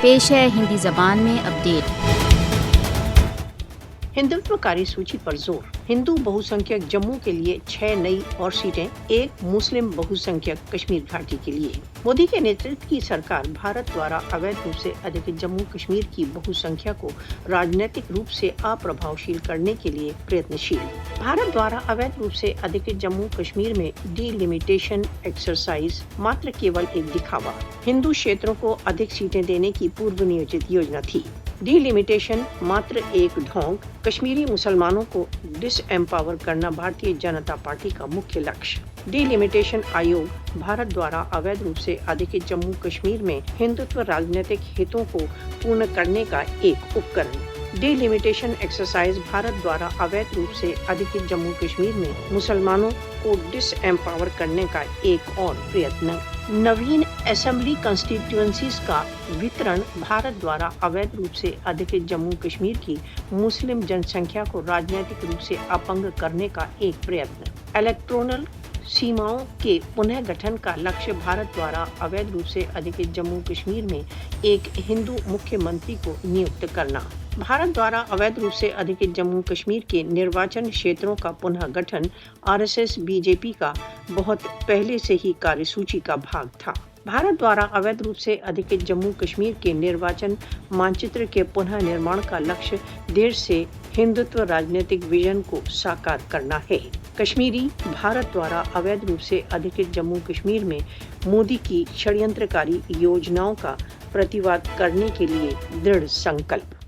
پیش ہے ہندی زبان میں اپڈیٹ۔ ہندوتو کاری سوچی پر زور، ہندو بہوسنکھیک جموں کے لیے 6 نئی اور سیٹیں، 1 مسلم بہوسنکھیک کشمیر گھاٹی کے لیے۔ مودی کے نیترتو کی سرکار بھارت دوارا اویدھ روپ سے ادھکت جموں کشمیر کی بہوسنکھیا کو راجنیتک روپ سے اپربھاوشیل کرنے کے لیے پریتنشیل۔ بھارت دوارا اویدھ روپ سے ادھکت جموں کشمیر میں ڈی لمیٹیشن ایکسرسائز ماتر کیول ایک دکھاوا، ہندو چھیتروں کو ادھک سیٹیں دینے کی پورو نیوجت یوجنا تھی۔ ڈی لمیٹیشن ماتر ایک ڈھونگ، کشمیری مسلمانوں کو ڈس ایمپاور کرنا بھارتیہ جنتا پارٹی کا مکھیہ لکش۔ ڈی لمیٹیشن آیوگ بھارت دوارا اویدھ روپ سے ادھکت جموں کشمیر میں ہندوتو راجنیتک ہتوں کو پورن کرنے کا ایک اپکرن۔ ڈی لمیٹیشن ایکسرسائز بھارت دوارا اویدھ روپ سے ادھکت جموں کشمیر میں مسلمانوں کو ڈس ایمپاور کرنے کا ایک اور پریتن۔ نوین اسمبلی کنسٹیٹوئنسیز کا وترن بھارت دوارا اویدھ روپ سے ادھکت جموں کشمیر کی مسلم جن سنکھیا کو راجنیتک روپ سے اپنگ کرنے کا ایک پریتن۔ الیکٹورل سیماؤں کے پنہ گٹھن کا لکشیہ بھارت دوارا اویدھ روپ سے ادھکت جموں کشمیر میں ایک ہندو مکھیہ منتری کو نیوکت کرنا۔ بھارت دوارا اویدھ روپ سے ادھکت جموں کشمیر کے نرواچن چھیتروں کا پنہ گٹھن RSS BJP کا بہت پہلے سے ہی کاریہ سوچی کا بھاگ تھا۔ بھارت دوارا اویدھ روپ سے ادھکت جموں کشمیر کے نرواچن مانچتر کے پنہ نرمان کا لکشیہ دیر سے ہندوتو راجنیتک ویژن کو ساکار کرنا ہے۔ کشمیری بھارت دوارا اویدھ روپ سے ادھکت جموں کشمیر میں مودی کی شڑینترکاری یوجناؤں کا پرتیواد کرنے کے لیے دڑھ سنکلپ۔